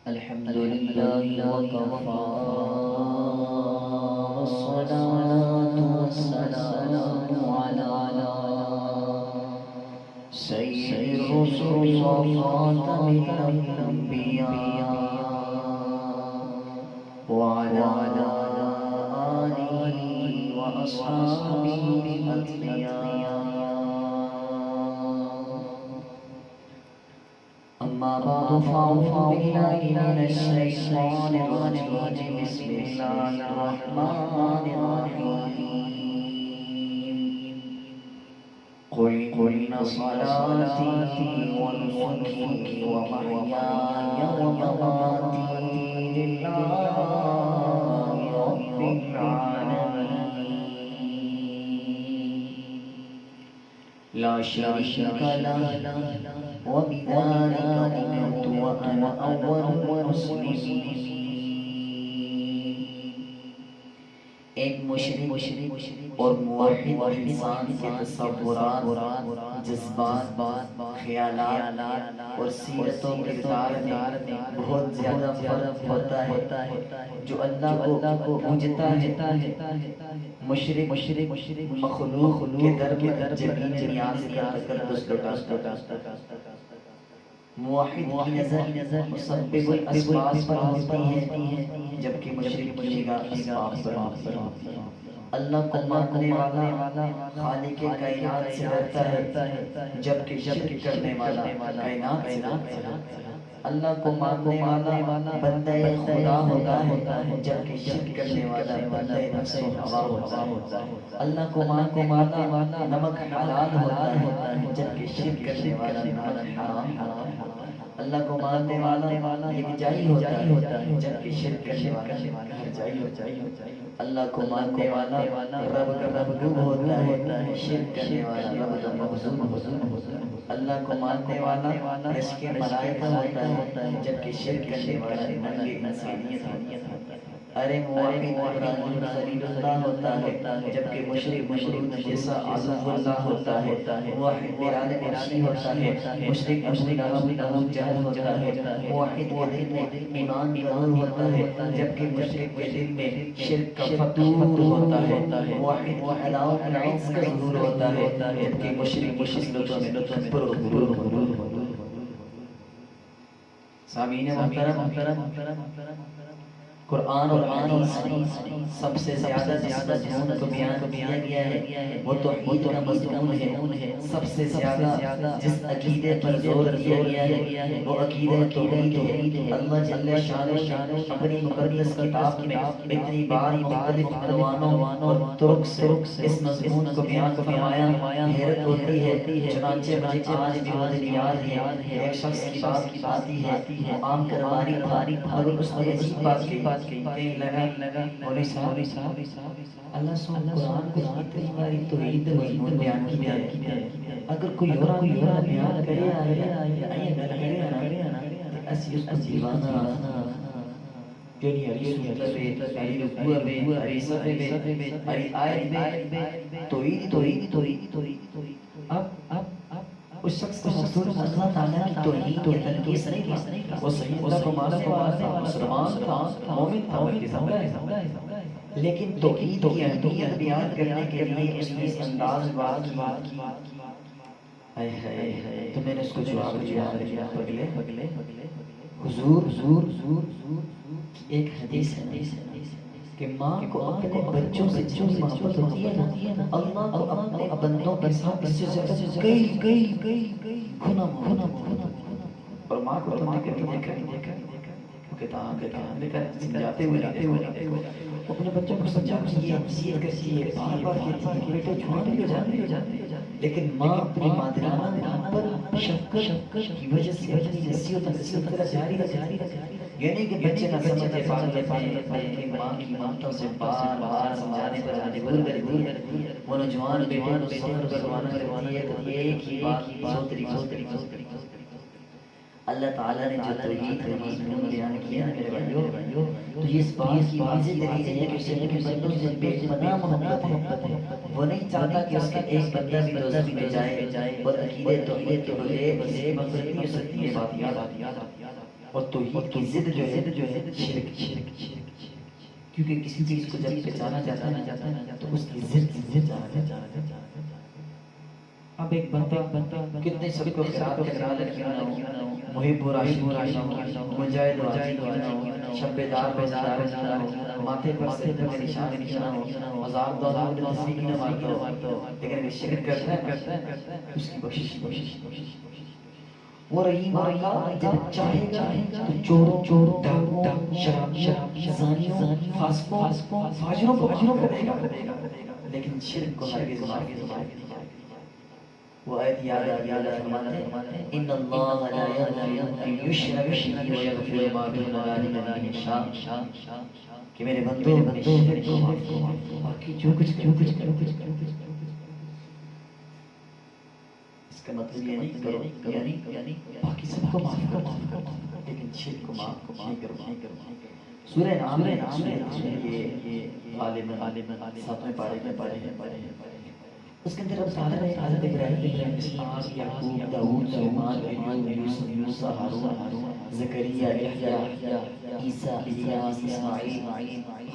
الحمد لله وكفى والصلاة والسلام على سيد الرسل وخاتم الأنبياء وعلى آله وأصحابه الأتقياء. أما بعد فأعوذ بالله من الشيطان الرجيم. بسم الله الرحمن الرحيم. قل إن صلاتي ونسكي ومحياي ومماتي لله رب العالمين لا شريك له وبذلك أمرت وأنا أول المسلمين. ایک مشرک اور موحد انسان کے تصورات، جذبات، خیالات اور سیرت و کردار میں بہت زیادہ فرق ہوتا ہے. جو اللہ کو پوجتا ہے مشرک مخلوق کے در پر جبین نیاز کا تقدس لٹاتا. موحد کی نظر مسبب الاسباب پر ہوتی ہے جبکہ مشرک کی نگاہ اسباب پر ہوتی ہے. اللہ کو ماننے والا خالق کائنات سے ڈرتا ہے جبکہ شرک کرنے والا کائنات سے ڈرتا ہے. اللہ کو ماننے والا بندہ خدا ہوتا ہے جبکہ شرک کرنے والا بندہ نفس و ہوا ہوتا ہے. اللہ کو ماننے والا نمک حلال ہوتا ہے جبکہ شرک کرنے والا نمک حرام ہوتا ہے. اللہ کو ماننے والا یکجائی ہوتا ہے جبکہ شرک کرنے والا ہرجائی ہوتا ہے. اللہ کو ماننے والا رب کا محبوب ہوتا ہے، شرک کرنے والا رب کا محزون ہوتا ہے. اللہ کو ماننے والا رزق ملائکہ ہوتا ہے جبکہ شرک کرنے والا ننگے انسانیت ہوتا ہے. ارے موحد ابراہیم خلیل اللہ ہوتا ہے جبکہ مشرک مشرک جیسا عزیز اللہ ہوتا ہے. موحد بلال عرشی ہوتا ہے، مشرک ابو جہل ہوتا ہے. موحد کے دل میں ایمان کا نور ہوتا ہے جبکہ مشرک کے دل میں شرک کا فتور ہوتا ہے. موحد کی علاوہ العز کا ظہور ہوتا ہے جبکہ مشرک خصلتوں میں تکبر و غرور ہوتا ہے. سامعین محترم، قرآن اور حدیث سب سے زیادہ جس مضمون کو بیان کیا گیا ہے وہ توحید کا مضمون ہے. سب سے زیادہ جس عقیدے پر زور دیا گیا ہے وہ عقیدہ توحید ہے. اللہ جل شانہ اپنی مقدس کتاب میں اتنی بار مختلف عنوانوں اور طرق سے اس مضمون کو بیان فرمایا. حیرت ہوتی ہے. چنانچہ مجھے آج بھی وہ دن یاد ہے. ایک شخص کی بات آتی ہے، وہ عام کرواری تھا مگر اس نے عجیب بات کی. کہیں لگا مولوی صاحب اللہ سبحانہ قرآن کو اتنی باری توحید مضمون بیان کیا ہے، اگر کوئی اور بیان کرے آئے نا ایسی اس کو دیوانہ یعنی علی سورت میں، علی رکوع میں، علی صفحے میں، علی آیت میں توحید. اب اس شخص کو مقصود اللہ تعالیٰ کی توحید کی تنقیص نہیں تھا. وہ صحیح اللہ کو ماننے والا تھا، مسلمان تھا، مومن تھا، لیکن توحید کی اہمیت بیان کرنے کے لیے اس نے اس انداز بات کی. تو میں نے اس کو جواب دیا حضور ایک حدیث ہے کہ ماں کو اپنے بچوں سے جو محبت ہوتی ہے نا اللہ کو اپنے بندوں کے ساتھ اس سے زیادہ کئی گنا اور ماں کو تم نے کبھی دیکھا وہ کہتا سمجھاتے ہوئے اپنے بچوں کو سمجھا یہ نصیحت کرتی ہے، بار بار کہتی ہے بیٹے جھوٹ نہیں ہو جاتے، لیکن ماں اپنی مادرانہ محبت شفقت کی وجہ سے اپنی نصیحت جاری رکھتی ہے. یعنی کہ بچے نہ سمجھے بلکہ ماں کی ممتا سے بار بار سمجھانے پر مجبور کرتی ہے. وہ نوجوان بیٹے کو صبر کروانا کرتی ہے تو ایک ہی بات سوتری. اللہ تعالیٰ نے جو توحید کا مضمون بیان کیا میرے بھائیو تو یہ اس بات کی واضح دلیل ہے کہ اسے اپنے بندوں سے بے پناہ محبت ہے. وہ نہیں چاہتا کہ اس کا ایک بندہ بھی دوزخ میں جائے اور عقیدہ توحید کے بغیر کسی مغفرت نہیں ہو سکتی. یہ بات یاد آتی. اور توحید کی ضد جو ہے شرک، کیونکہ کسی چیز کو جب پہچانا جاتا ہے تو اس کی ضد جانا جاتا ہے۔ اب ایک بندہ کتنے سب کو خیرات کیوں نہ ہو، محب و راشد کیوں نہ ہو، مجاہد و عاجز کیوں نہ ہو، شبیدار روزدار کیوں نہ ہو، ماتھے پر سجدہ میں نشان کیوں نہ ہو، ہزار دولار تصویر کیوں نہ مارتا ہو، لیکن اگر شرک کرتا ہے اس کی بخشش وہ رحیم آقا جب چاہے گا تو چوروں، ڈاکوؤں، شرابیوں، زانیوں، فاسقوں، فاجروں کو دے گا، لیکن شرک کو ہرگز معاف نہیں کرے گا۔ وہ آیت یاد آ گیا، اللہ فرماتے ہیں ان اللہ لا یغفر ان یشرک بہ ویغفر ما دون ذلک لمن یشاء، کہ میرے بندو شرک کو معاف کرو، باقی جو کچھ کرو۔ اس کا مطلب یہ نہیں کرو یعنی باقی سب کو معاف کرو، لیکن شرک کو معاف نہیں کرو۔ سورہ نام یہ غالباً 7ویں پارے ہیں، اس کے اندر اب تعالیٰ نے حضرت ابراہیم، اسحاق، یعقوب، داؤد، سلیمان، ایوب، یوسف، موسیٰ، ہارون، زکریا، یحییٰ، عیسیٰ، الیاس، اسماعیل،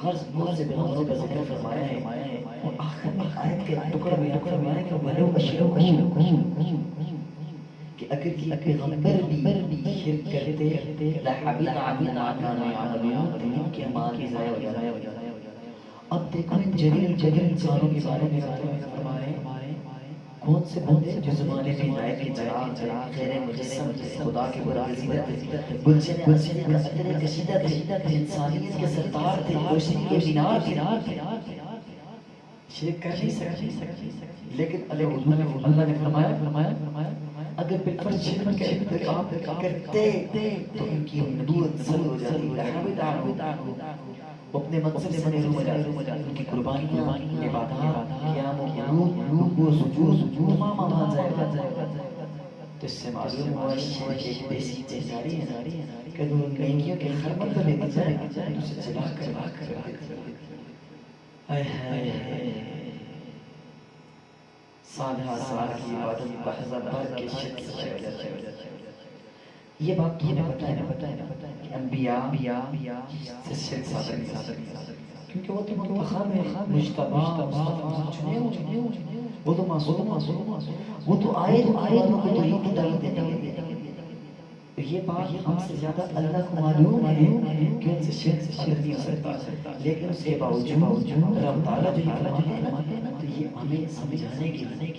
ہر بہت سے پیغمبروں کا ذکر فرمایا ہے، اور آخر میں آیت کے ٹکڑے میں فرمایا ہے کہ وَلَوْ أَشْرَكُوا، کہ اگر یہ پیغمبر بھی شرک کرتے لَحَبِطَ عَنْهُم مَا كَانُوا يَعْمَلُونَ، تو ان کے اعمال بھی ضائع ہو جاتے۔ اب دیکھو ان جلیل انسانوں کے بارے میں فرمائے کون سے بندے جو زمانے میں ہدایت کے چراغ تھے، خیر مجسم تھے، خدا کے برگزیدہ تھے، گلشن اسد کا عطر کشیدہ تھے، انسانیت کے سردار تھے، روشنی کے مینار تھے، شرک کر نہیں سکتے، لیکن اللہ نے فرمایا اگر بالفرض شرک کا ارتکاب کرتے تو ان کی نبوت ضائع ہو جاتی، لحبط عنہم، وہ اپنے منصب سے محروم ہو جاتے، ان کی قربانیاں، عبادات، قیام و قنوت، رکوع و سجود، تمام اعمال ضائع ہو جاتے۔ تو اس سے معلوم ہوا شرک ایک ایسی چیز جاری ہے کہ اگر ان نیکیوں کے خرمن کو لے جائے تو اسے جلا کر ہائے ہائے، سالہ سال کی عبادت لحظہ بھر کے شرک سے ضائع ہو جاتی ہے۔ یہ بات تو ہمیں پتہ ہے کہ انبیاء سے شرک صادر نہیں، کیونکہ وہ تو منتخب ہے، مجتبی، چنے ہوئے، وہ تو معصوم، وہ تو آئے والوں کو توحید کی دعوت دیتے ہیں۔ یہ بات ہم سے زیادہ اللہ کو معلوم ہے کہ ان سے شرک صادر نہیں ہو سکتا، لیکن اس کے باوجود رب تعالیٰ جو یہ فرماتے ہیں تو یہ ہمیں سمجھانے کے لیے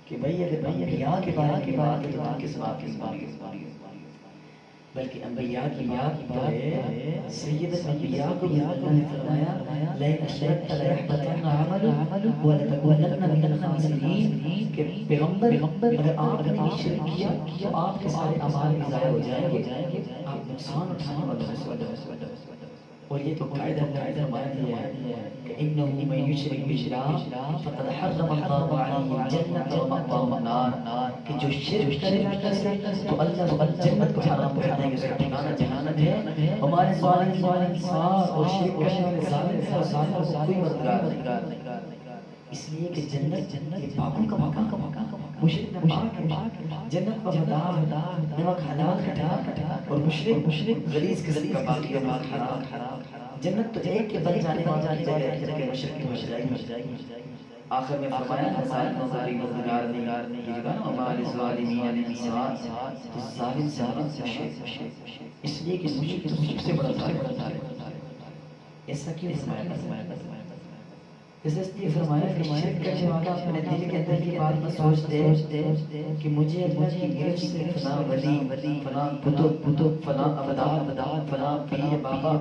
کہ بھئی اگر انبیاء کے بارے میں بات ہے تو ان کے ساتھ کی بات ہے، بلکہ انبیاء کی بات ہے، سید الانبیاء کو بھی اللہ نے فرمایا لَئِنْ أَشْرَكْتَ لَيَحْبَطَنَّ عَمَلُكَ وَلَتَكُونَنَّ مِنَ الْخَاسِرِينَ، کہ پیغمبر اگر آپ نے یہ شرک کیا تو آپ کے سارے اعمال بھی ضائع ہو جائیں گے، آپ نقصان اٹھانے والوں میں سے۔ اور یہ تو قاعدہ اللہ نے فرمایا دیا ہے کہ إِنَّهُ مَن يُشْرِكْ بِاللَّهِ فَقَدْ حَرَّمَ اللَّهُ عَلَيْهِ الْجَنَّةَ وَمَأْوَاهُ النَّارُ، کہ جو شرک کرے گا تو اللہ جنت کو حرام کر دیں گے، اس کا ٹھکانہ جہنم ہے۔ ہمارے ظالم انصار اور شرک کرنے والے ظالم ہیں اور ظالموں کو کوئی مددگار نہیں، اس لیے کہ جنت یہ پاکوں کا مقام، مشرک نہ پاک ہے، جنت کا مدار نمک حلال کا ٹھکانہ، اور مشرک غلیظ قسم کا باقی نمک حرام۔ جنت تو ایک کے بن جانے والی جگہ ہے جبکہ مشرک کی مر جائے گی۔ آخر میں فرمایا ظالموں کو کوئی مددگار نہیں کیجیے گا، ہمارے ظالمین من انصار، تو ظالم سے مشرک، اس لیے کہ مشرک تو سب سے بڑا ظالم ہے۔ ایسا کیوں فرمایا؟ اس لیے فرمایا کہ شرک کرنے والا اپنے دل کے اندر کی بات نہ سوچتے کہ مجھے اللہ کی گرفت سے فلاں ولی، فلاں کتب، فلاں ابدال، فلاں پیر بابا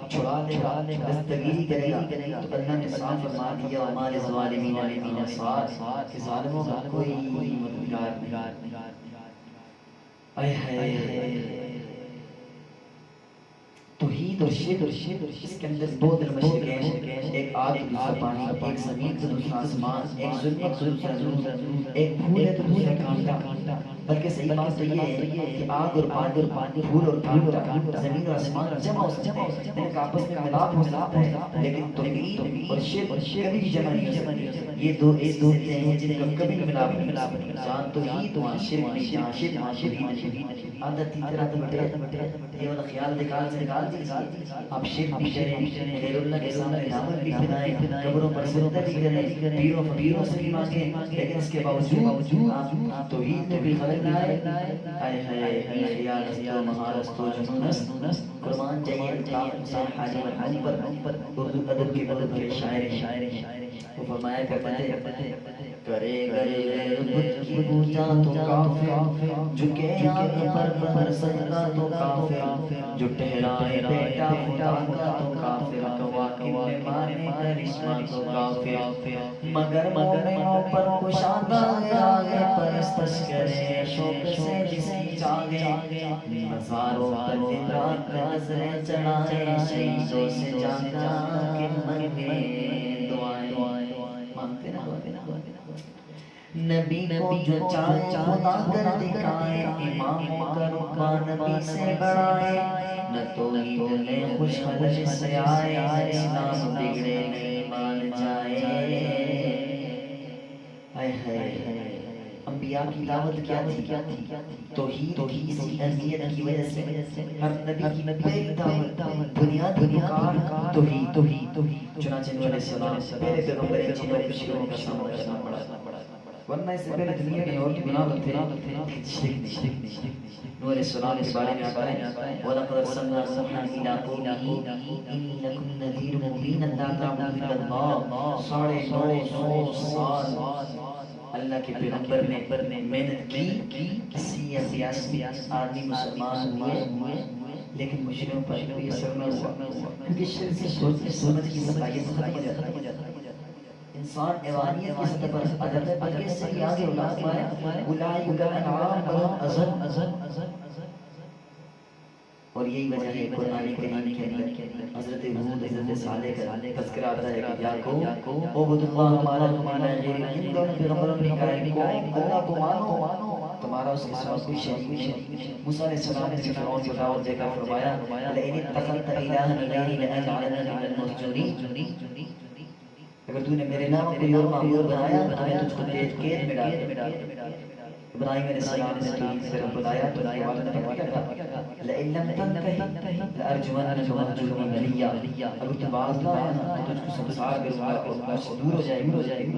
چھڑا لے گا، دستگیری کرے گا، تو اللہ نے صاف فرما دیا ہمارے ظالمین من انصار، کہ ظالموں کا کوئی مددگار نہیں۔ اے ہے توحید اور شرک، اس کے اندر دو در مشرقین، ایک آگ تو دوسرا پانی، ایک زمین تو دوسرا آسمان، ایک ظلمت تو دوسرا نور، ایک پھول ہے تو دوسرا کانٹا، بلکہ صحیح بات تو یہ ہے کہ آگ اور پانی، پھول اور کانٹا، زمین اور آسمان جمع ہو سکتے ہیں، ان کا آپس میں ملاپ ہو سکتا ہے، لیکن توحید اور شرک کبھی بھی جمع نہیں ہو سکتے۔ یہ دو ایسی ضدیں ہیں جن کا کبھی بھی ملاپ نہیں ہو سکتا۔ جہاں توحید وہاں شرک نہیں، جہاں شرک وہاں توحید نہیں۔ آدھا تیترا بٹے یہ والا خیال نکال دیجیے، آپ شرک بھی کریں، غیر اللہ کے سامنے دامن بھی پھیلائیں، قبروں پر سجدہ بھی کریں، پیروں سے بھی مانگیں، لیکن اس کے باوجود آپ توحید میں بھی خلل نہ آئے۔ آئے ہائے خیال ہستو مہارستو جنونس قربان جائیے الطاف حسین حاجی مرحوم پر، اردو ادب کے مدد کے شاعر وہ فرمایا کرتے تھے، کرے غیر بت کی پوجا تو کافر، جھکے آنکھ پر سجدہ تو کافر، جو ٹھہرائے بیٹا خدا کا تو کافر، کواکب میں مانے کرشمہ تو کافر، مگر مومنوں پر کشادہ آگے پرستش کرے شوق سے جس کی چاہے، مزاروں پر دن رات نظریں چڑھائے، شہیدوں سے جاگا کہ منگے دعائیں مانگتے نا۔ نبی کو جو چاہے خدا کر دکھائے، اماموں کا رتبہ نبی سے بڑھائے، نہ توحید میں خوش خلل سے آئے، نہ اسلام بگڑے نہ ایمان جائے۔ اے ہے انبیاء کی دعوت کیا تھی؟ توحید کی اسی اہمیت کی وجہ سے ہر نبی کی پہلی دعوت بنیادی پکار توحید۔ چنانچہ نوح علیہ السلام پہلے پیغمبر ہیں جنہوں کو شرکوں کا سامنا کرنا پڑا، ورنہ اس سے پہلے دنیا میں اور گناہ تھے، شرک نہیں۔ نوح علیہ السلام کے بارے میں آتا ہے وَلَقَدْ أَرْسَلْنَا نُوحًا إِلَىٰ قَوْمِهِ إِنَّكُمْ نَذِيرٌ مُبِينٌ لَا تَعْبُدُونَ إِلَّا اللَّهَ۔ 950 سال اللہ کے پیغمبر نے محنت کی، کسی آدمی مسلمان ہوئے، لیکن مشرکوں پر کوئی اثر نہ ہوا، کیونکہ شرک سے سوچ سمجھ کی صلاحیت ختم ہو جاتی ہے۔ انسان ایوانیت کی سطح پر آ جاتا ہے، بلکہ اس سے بھی آگے فرمایا اولئک کالانعام بل هم اضل۔ اور یہی وجہ ہے قرآن کریم کے اندر حضرت ہود حضرت صالح کا تذکرہ آتا ہے کہ یا قوم اعبدوا اللہ ما لکم من الہ غیرہ، ان دونوں پیغمبروں نے کہا ہے قوم اللہ کو مانو، تمہارا اس کے ساتھ کوئی شریک نہیں۔ موسیٰ علیہ السلام نے فرعون کو دعوت دے کر فرمایا لئن اتخذت الہا غیری لأجعلنک من المسجونین، اگر تو نے میرے علاوہ کوئی اور معبود بنایا تو میں تجھ کو قید میں ڈال دوں۔ ابراہیم علیہ السلام نے توحید سے رب بلایا تو ان کے والد نے کیا کہا لئن لم تنتہی لأرجمنک وہجرنی ملیہ، اگر تو باز نہ آیا نا تو تجھ کو سنسار کروں گا اور مجھ سے دور ہو جائے گا۔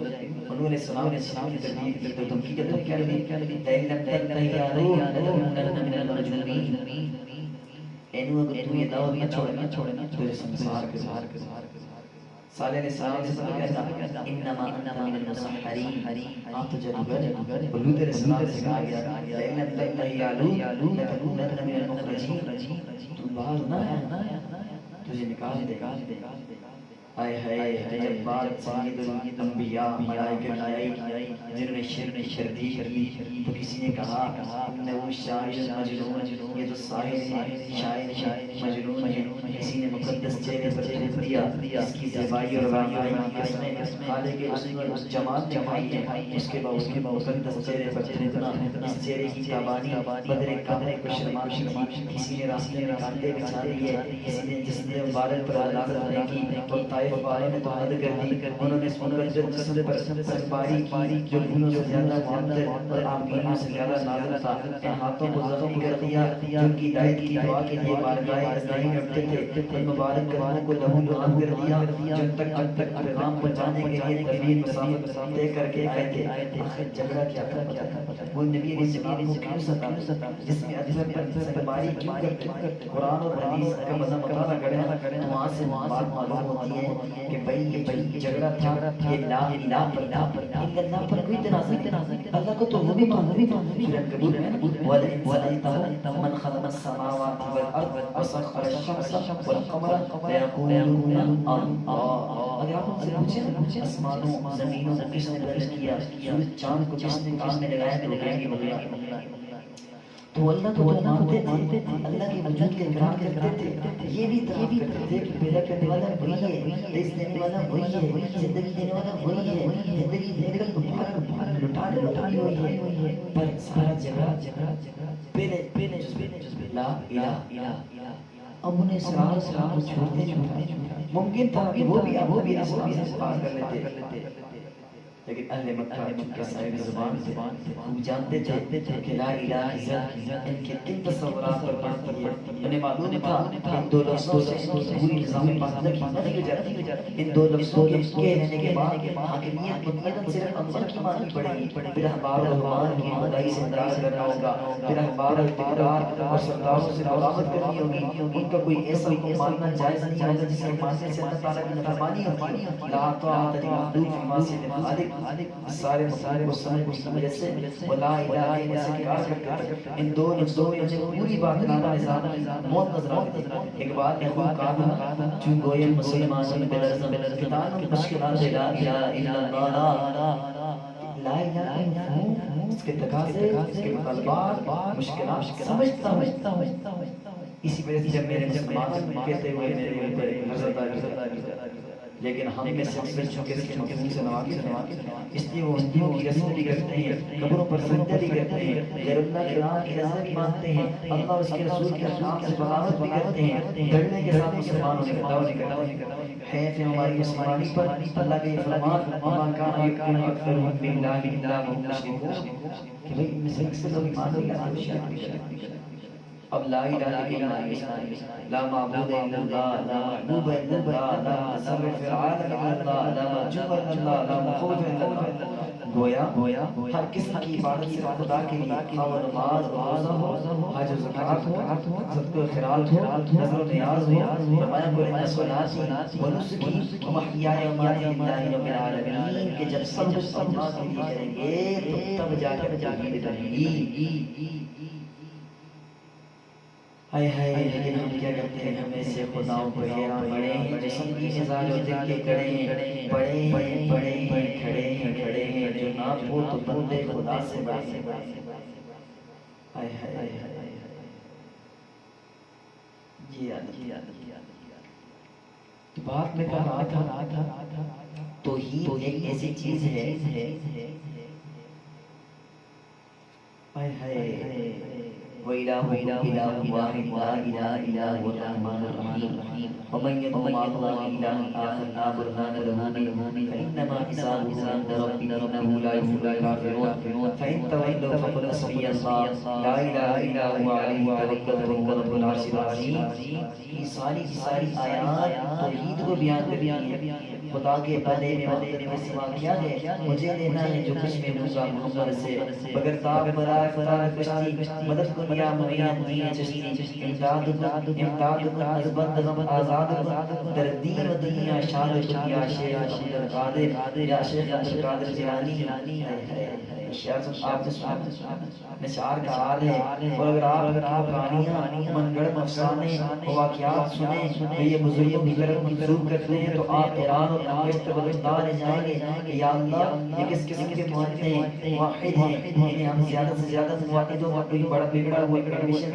انہوں علیہ السلام نے شام کی تردید کی تو دھمکی کے تو کیا لگی لئن لم تنتہی یا نوح لتکونن من المرجومین، اے نوح اگر تو یہ دعوت نہ چھوڑے نا تو سنسار کروں۔ صالح علیہ السلام سے پتہ کیا تھا انما انت من المسحرین، آپ تو جادوگر ہیں۔ اور لوط علیہ السلام سے کہا گیا لئن لم تنتہی یا لوط لتکونن من المخرجین، تو باز نہ ہے تجھے نکال دے گا۔ آئے ہے جب بات سید الانبیاء ملائکہ کی آئی جنہوں نے شرک کی تو کسی نے کہا انہو شاعر مجنون، یہ تو ساحر ہے، شاعر ہے، مجنون ہے۔ کسی نے مقدس چہرے پر تھوک دیا، اس کی زیبائی اور رعنائی کی قسمیں خالق اس جماعت نے کھائی ہے، اس کے باوجود مقدس چہرے پر تھوکنا، اس چہرے کی تابانی بدر کعبہ کو شرماتی تھی۔ کسی نے راستے میں کانٹے بچھا دیے، کسی نے جسم مبارک پر غلاظت پھینکی اور طائف والوں نے تو حد کر دی، انہوں نے اس مقدس جسم پر سنباری کی جو پھولوں سے زیادہ معطر اور آمینوں سے زیادہ نازل تھا، ان ہاتھوں کو زخم کر دیا جو ان کی ہدایت کی دعا کے لیے بارگاہ الہی میں اٹھتے تھے، ان مبارک قدموں کو لہو لعاب کر دیا جو ان تک پیغام پہنچانے کے لیے طویل مسافت طے کر کے آئے تھے۔ آخر جھگڑا کیا تھا؟ وہ نبی علیہ السلام کو کیوں ستا؟ جس میں ادب پر سنباری کیوں کرتے؟ قرآن اور حدیث کا مطالعہ کریں تو وہاں سے بات معلوم ہوتی ہے کہ بھئی یہ جو جھگڑا تھا یہ لا الہ پر تھا، اللہ پر کوئی تنازع نہیں، اللہ کو تو وہ بھی معلوم سورہ کبیر میں وَلَئِن سَأَلْتَهُم مَّنْ خَلَقَ السَّمَاوَاتِ وَالْأَرْضَ وَسَخَّرَ الشَّمْسَ وَالْقَمَرَ لَيَقُولُنَّ اللَّهُ، اگر آپ ان سے پوچھیں آسمانوں زمینوں کو کس نے پیدا کیا، سورج چاند کو کس نے کام میں لگایا تو کہیں گے اللہ۔ تو اللہ کو مانتے تھے، اللہ کے وجود کا اقرار کرتے تھے، یہ بھی اعتراف کرتے تھے کہ پیدا کرنے والا وہی ہے، رزق دینے والا وہی ہے، زندگی دینے والا وہی ہے، زندگی دے کر دوبارہ لٹانے والا بھی وہی ہے۔ پر سارا جگہ پہلے لا الہ، اب انہیں اسلام کو چھوڑتے ممکن تھا کہ وہ بھی اسلام سے پاس کر لیتے، لیکن اہل مکہ چونکہ صاحب زبان تھے، خوب جانتے تھے کہ لا الہ الا ان کے کن تصورات پر پڑتی ہے۔ انہیں معلوم تھا ان دو لفظوں سے پوری نظام باطنہ کی نفی ہو جاتی ہے، ان دو لفظوں کے کہنے کے بعد حاکمیت بنیاداً صرف اللہ کی ماننی پڑے گی، پھر احبار و رحمان کی خدائی سے انکار کرنا ہوگا، پھر احبار و اقتدار اور سرداروں سے بغاوت کرنی ہوگی، ان کا کوئی ایسا حکم ماننا جائز نہیں ہوگا جس کے ماننے سے اللہ تعالیٰ کی نافرمانی ہوگی۔ لا طاعۃ لمخلوق فی معصیۃ الخالق، سارے مسائل کو سمجھ کی وجہ سے وہ لا الہ الا سے انکار کرتے تھے۔ ان دو لفظوں میں پوری باطنانہ نظام موت نظر آتی ہے۔ اقبال نے خوب کہا تھا چون گوئے مسلمان بلرزم کتان مشکلات لا الہ الا اللہ، لا الہ الا اللہ اس کے تقاضے، اس کے مطالبات، مشکلات سمجھتا ہوں۔ اسی وجہ سے جب میرے مسلمان کہتے ہوئے میرے بڑے حضرت لیکن ہم میں سے اکثر چونکہ اس کے مفہوم سے نواقف ہیں، اس لیے وہ ہندوؤں کی رسم بھی کرتے ہیں، قبروں پر سجدہ بھی کرتے ہیں، غیر اللہ کے راہ کی رضا بھی مانتے ہیں، اللہ اور اس کے رسول کے احکام سے بغاوت بھی کرتے ہیں، ڈرنے کے ساتھ مسلمان ہونے کا دعویٰ کرتے ہیں۔ حیف ہے ہماری مسلمانی پر اللہ کے یہ فرمان وما کان یؤمن اکثرهم باللہ الا وهم مشرکون کہ بھئی ان میں سے اکثر لوگ ایمان نہیں لاتے، شرک بھی کرتے ہیں۔ اب لا الہ الا اللہ، لا معبود الا اللہ، لا محبوب الا اللہ، لا متصرف فی العالم الا اللہ، لا مرجو الا اللہ، لا مخوف الا اللہ۔ گویا ہر قسم کی عبادت صرف خدا کے لیے، خواہ وہ نماز و روزہ ہو، حج و زکوٰۃ ہو، صدقہ و خیرات ہو، نذر و نیاز ہو، فرمایا قل ان صلاتی و نسکی و محیای و مماتی للہ رب العالمین کہ جب سب کچھ اللہ کے لیے کریں گے تو تب جا کر توحید رہے گی۔ ہائے ہائے لیکن ہم کیا کرتے ہیں، ہم ایسے خداؤں کو حیران بڑے ہیں، جسم کی مزاج و دل کے کڑے ہیں، بڑے ہیں کھڑے ہیں جو نہ ہو تو بندے خدا سے بڑے۔ ہائے ہائے جی تو بات میں کہہ رہا تھا توحید ایک ایسی چیز ہے، ہائے ہائے وَإِلَٰهُكُمْ إِلَٰهٌ وَاحِدٌ لَا إِلَٰهَ إِلَّا هُوَ الرَّحْمَٰنُ الرَّحِيمُ وَمَن يَدْعُ مَعَ اللَّهِ إِلَٰهًا آخَرَ لَا بُرْهَانَ لَهُ بِهِ فَإِنَّمَا حِسَابُهُ عِندَ رَبِّهِ إِنَّهُ لَا يُفْلِحُ الْكَافِرُونَ فَإِن تَوَلَّوْا فَقُلْ حَسْبِيَ اللَّهُ لَا إِلَٰهَ إِلَّا هُوَ عَلَيْهِ تَوَكَّلْتُ وَهُوَ رَبُّ الْعَرْشِ الْعَظِيمِ۔ یہ ساری آیات توحید کو بیان کرتی ہیں، خدا کے پہلے میں وقت میں سوا کیا ہے، مجھے لینا ہے جو کچھ میں لوں گا محمد سے، بگر تاب برائے فتار کشتی مدد کن یا معین دین چشتی، امداد کن از بند غم آزاد کن در دین و دنیا شاد کن یا شیخ عبدالقادر یا شیخ عبدالقادر جیلانی۔ آپ نشار کا حال ہے، اور اگر آپ کہانیاں من گڑھ افسانے واقعات سنیں تو یہ بزرگوں کی طرف منسوب کرتے ہیں تو آپ ایران اور انگشت بدلدار جائیں گے کہ یا اللہ یہ کس قسم کے موحد ہیں، واحد ہیں، انہیں ہم زیادہ سے زیادہ موحدوں کا کوئی بڑا بگڑا ہوا کنڈیشن